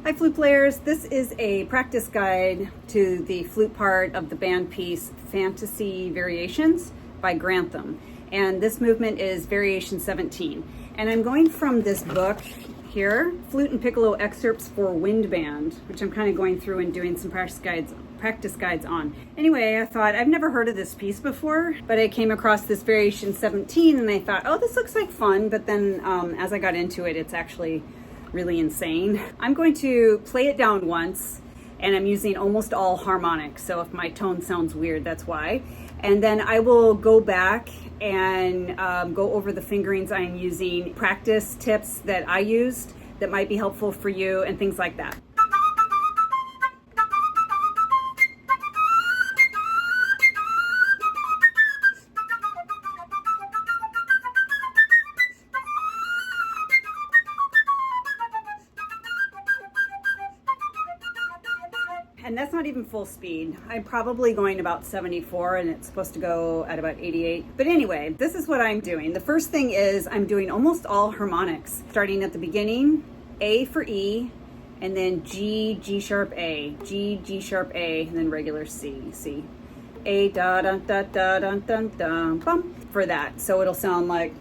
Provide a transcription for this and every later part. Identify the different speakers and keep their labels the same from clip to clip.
Speaker 1: Hi flute players, this is a practice guide to the flute part of the band piece Fantasy Variations by Grantham. And this movement is Variation 17. And I'm going from this book here, Flute and Piccolo Excerpts for Wind Band, which I'm kind of going through and doing some practice guides on. Anyway, I thought, I've never heard of this piece before, but I came across this Variation 17 and I thought, oh, this looks like fun. But then as I got into it, it's actually really insane. I'm going to play it down once, and I'm using almost all harmonics, so if my tone sounds weird, that's why. And then I will go back and go over the fingerings I'm using, practice tips that I used that might be helpful for you, and things like that. And that's not even full speed. I'm probably going about 74 and it's supposed to go at about 88. But anyway, this is what I'm doing. The first thing is I'm doing almost all harmonics. Starting at the beginning, A for E, and then G, G sharp A, G, G sharp A, and then regular C, C. A da da da da da da da bum for that. So it'll sound like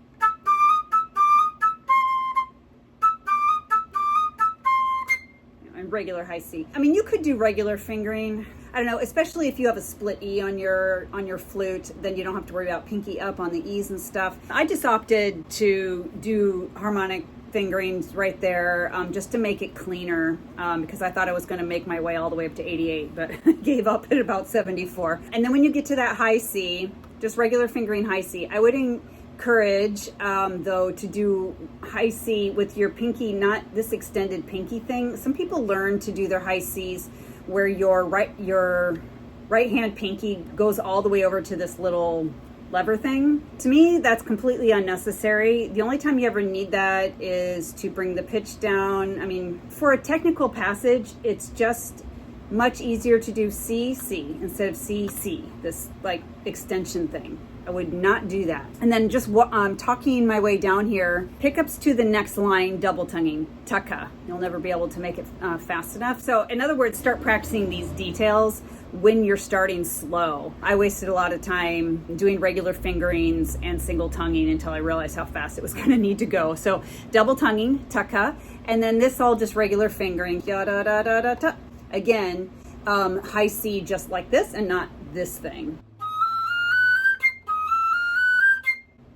Speaker 1: regular high C. I mean, you could do regular fingering. I don't know, especially if you have a split E on your flute, then you don't have to worry about pinky up on the E's and stuff. I just opted to do harmonic fingerings right there just to make it cleaner because I thought I was going to make my way all the way up to 88, but gave up at about 74. And then when you get to that high C, just regular fingering high C, I would encourage though to do high C with your pinky, not this extended pinky thing. Some people learn to do their high C's where your right hand pinky goes all the way over to this little lever thing. To me, that's completely unnecessary. The only time you ever need that is to bring the pitch down. I mean, for a technical passage, it's just much easier to do C, C instead of C, C, this like extension thing. I would not do that. And then just talking my way down here, pickups to the next line, double tonguing, taka. You'll never be able to make it fast enough. So in other words, start practicing these details when you're starting slow. I wasted a lot of time doing regular fingerings and single tonguing until I realized how fast it was gonna need to go. So double tonguing, taka, and then this all just regular fingering, da da da da da da. Again, high C just like this and not this thing.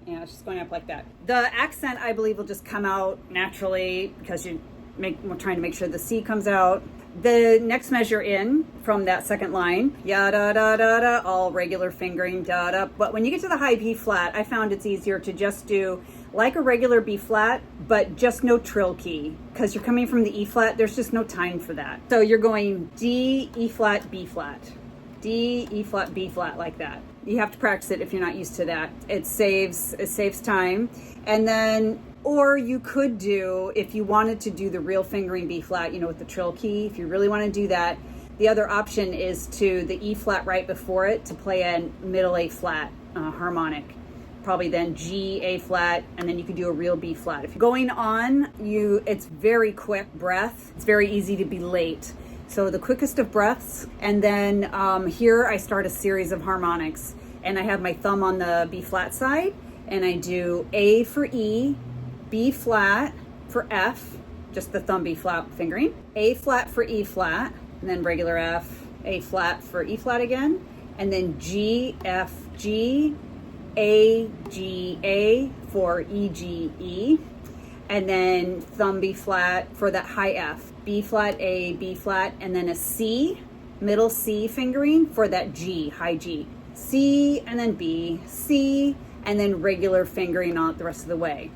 Speaker 1: Yeah, it's just going up like that. The accent, I believe, will just come out naturally because we're trying to make sure the C comes out. The next measure in from that second line, ya da da da da, all regular fingering, da da. But when you get to the high B flat, I found it's easier to just do like a regular B flat, but just no trill key because you're coming from the E flat. There's just no time for that. So you're going D, E flat, B flat, D, E flat, B flat, like that. You have to practice it if you're not used to that. It saves time. And then, or you could do, if you wanted to do the real fingering B flat, with the trill key, if you really want to do that, the other option is to the E flat right before it to play a middle A flat harmonic. Probably then G, A flat, and then you could do a real B flat. If you're going on, it's very quick breath. It's very easy to be late. So the quickest of breaths, and then here I start a series of harmonics, and I have my thumb on the B flat side, and I do A for E, B flat for F, just the thumb B flat fingering, A flat for E flat, and then regular F, A flat for E flat again, and then G, F, G, A, G, A for E, G, E, and then thumb B flat for that high F. B flat, A, B flat, and then a C, middle C fingering for that G, high G. C, and then B, C, and then regular fingering on it the rest of the way.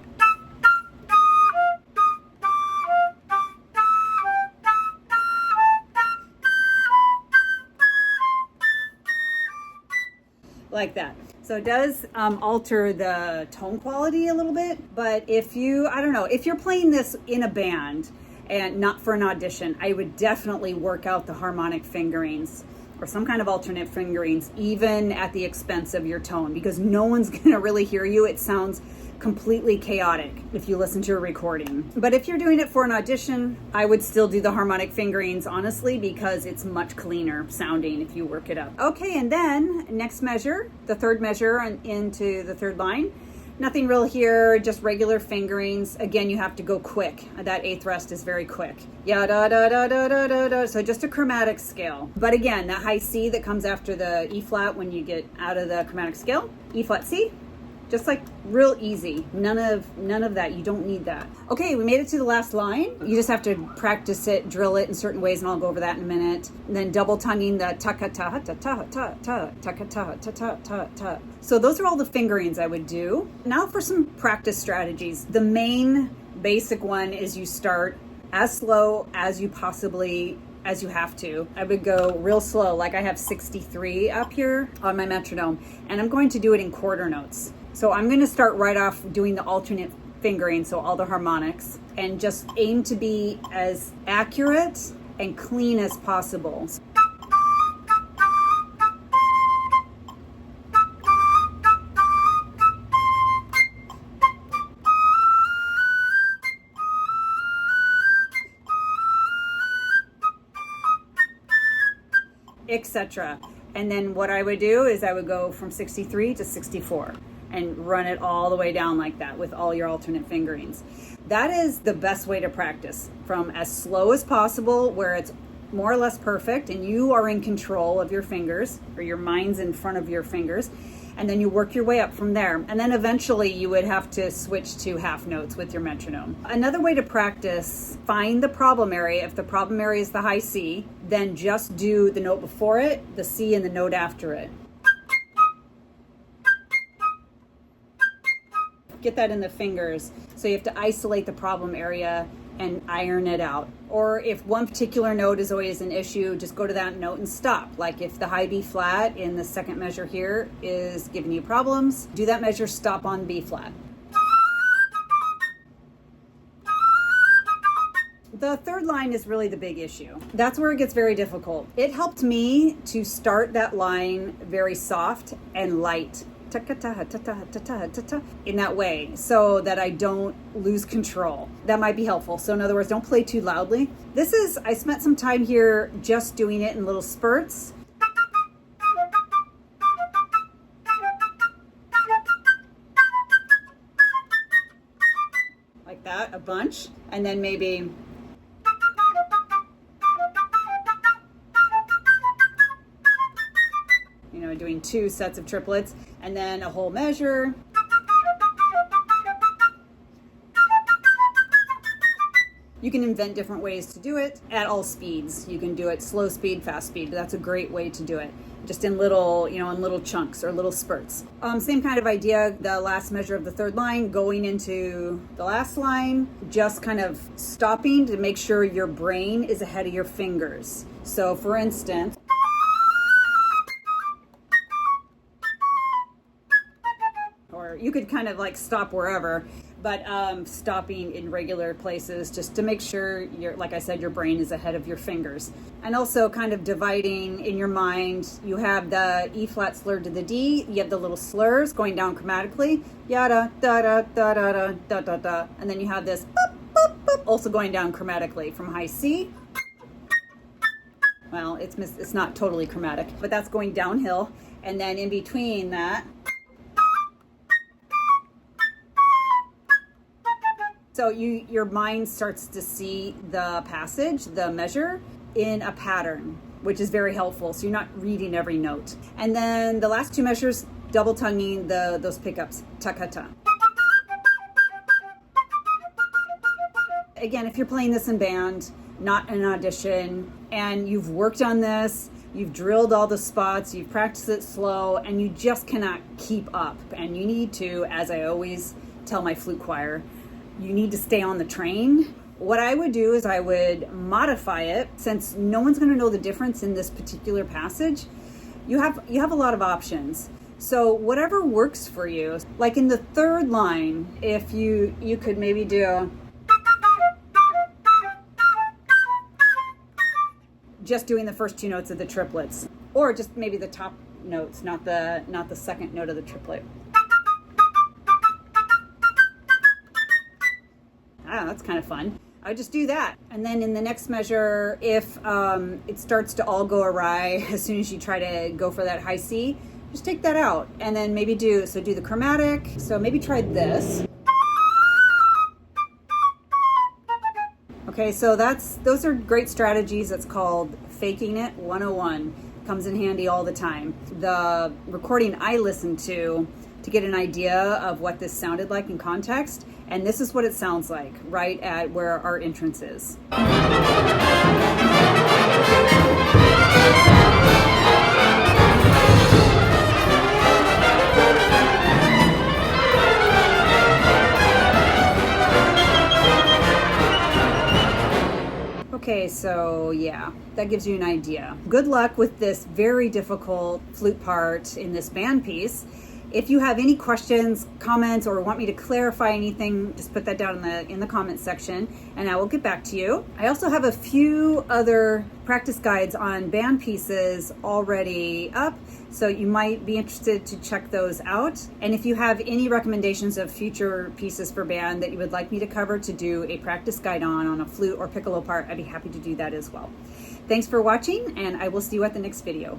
Speaker 1: Like that. So it does alter the tone quality a little bit, but if you're playing this in a band, and not for an audition, I would definitely work out the harmonic fingerings or some kind of alternate fingerings, even at the expense of your tone, because no one's gonna really hear you. It sounds completely chaotic if you listen to a recording. But if you're doing it for an audition, I would still do the harmonic fingerings, honestly, because it's much cleaner sounding if you work it up. Okay, and then next measure, the third measure into the third line. Nothing real here, just regular fingerings. Again, you have to go quick. That eighth rest is very quick. Yeah, da da da da da da da. So just a chromatic scale. But again, that high C that comes after the E flat when you get out of the chromatic scale, E flat C, just like real easy. None of that. You don't need that. Okay, we made it to the last line. You just have to practice it, drill it in certain ways, and I'll go over that in a minute. And then double tonguing the ta ka ta ta ta ta ta ta ka ta ta ta ta ta. So those are all the fingerings I would do. Now for some practice strategies. The main basic one is you start as slow as you have to. I would go real slow, like I have 63 up here on my metronome, and I'm going to do it in quarter notes. So I'm going to start right off doing the alternate fingering, so all the harmonics, and just aim to be as accurate and clean as possible. Etc. And then what I would do is I would go from 63 to 64 and run it all the way down like that with all your alternate fingerings. That is the best way to practice, from as slow as possible where it's more or less perfect and you are in control of your fingers, or your mind's in front of your fingers, and then you work your way up from there. And then eventually you would have to switch to half notes with your metronome. Another way to practice, find the problem area. If the problem area is the high C, then just do the note before it, the C, and the note after it. Get that in the fingers. So you have to isolate the problem area and iron it out. Or if one particular note is always an issue, just go to that note and stop. Like if the high B flat in the second measure here is giving you problems, do that measure, stop on B flat. The third line is really the big issue. That's where it gets very difficult. It helped me to start that line very soft and light, in that way, so that I don't lose control. That might be helpful. So in other words, don't play too loudly. I spent some time here just doing it in little spurts. Like that, a bunch. And then maybe doing 2 sets of triplets, and then a whole measure. You can invent different ways to do it at all speeds. You can do it slow speed, fast speed. That's a great way to do it. Just in little, in little chunks or little spurts. Same kind of idea, the last measure of the third line, going into the last line, just kind of stopping to make sure your brain is ahead of your fingers. So for instance, you could kind of like stop wherever, but stopping in regular places just to make sure like I said, your brain is ahead of your fingers. And also kind of dividing in your mind, you have the E flat slur to the D, you have the little slurs going down chromatically, yada, da da da da da da da da, and then you have this boop, boop, boop, also going down chromatically from high C. Well, it's not totally chromatic, but that's going downhill, and then in between that, so your mind starts to see the passage, the measure, in a pattern, which is very helpful. So you're not reading every note. And then the last 2 measures, double tonguing those pickups, ta-ka-ta. Again, if you're playing this in band, not an audition, and you've worked on this, you've drilled all the spots, you've practiced it slow, and you just cannot keep up. And you need to, as I always tell my flute choir, you need to stay on the train. What I would do is I would modify it, since no one's going to know the difference in this particular passage. You have a lot of options. So whatever works for you, like in the third line, if you could maybe do just doing the first 2 notes of the triplets, or just maybe the top notes, not the second note of the triplet. that's kind of fun. I just do that. And then in the next measure, if it starts to all go awry as soon as you try to go for that high C, just take that out and then maybe do the chromatic. So maybe try this. Okay, so those are great strategies. That's called faking it 101. Comes in handy all the time. The recording I listened to get an idea of what this sounded like in context, and this is what it sounds like right at where our entrance is. Okay, so yeah, that gives you an idea. Good luck with this very difficult flute part in this band piece. If you have any questions, comments, or want me to clarify anything, just put that down in the comments section and I will get back to you. I also have a few other practice guides on band pieces already up, so you might be interested to check those out. And if you have any recommendations of future pieces for band that you would like me to cover to do a practice guide on a flute or piccolo part, I'd be happy to do that as well. Thanks for watching, and I will see you at the next video.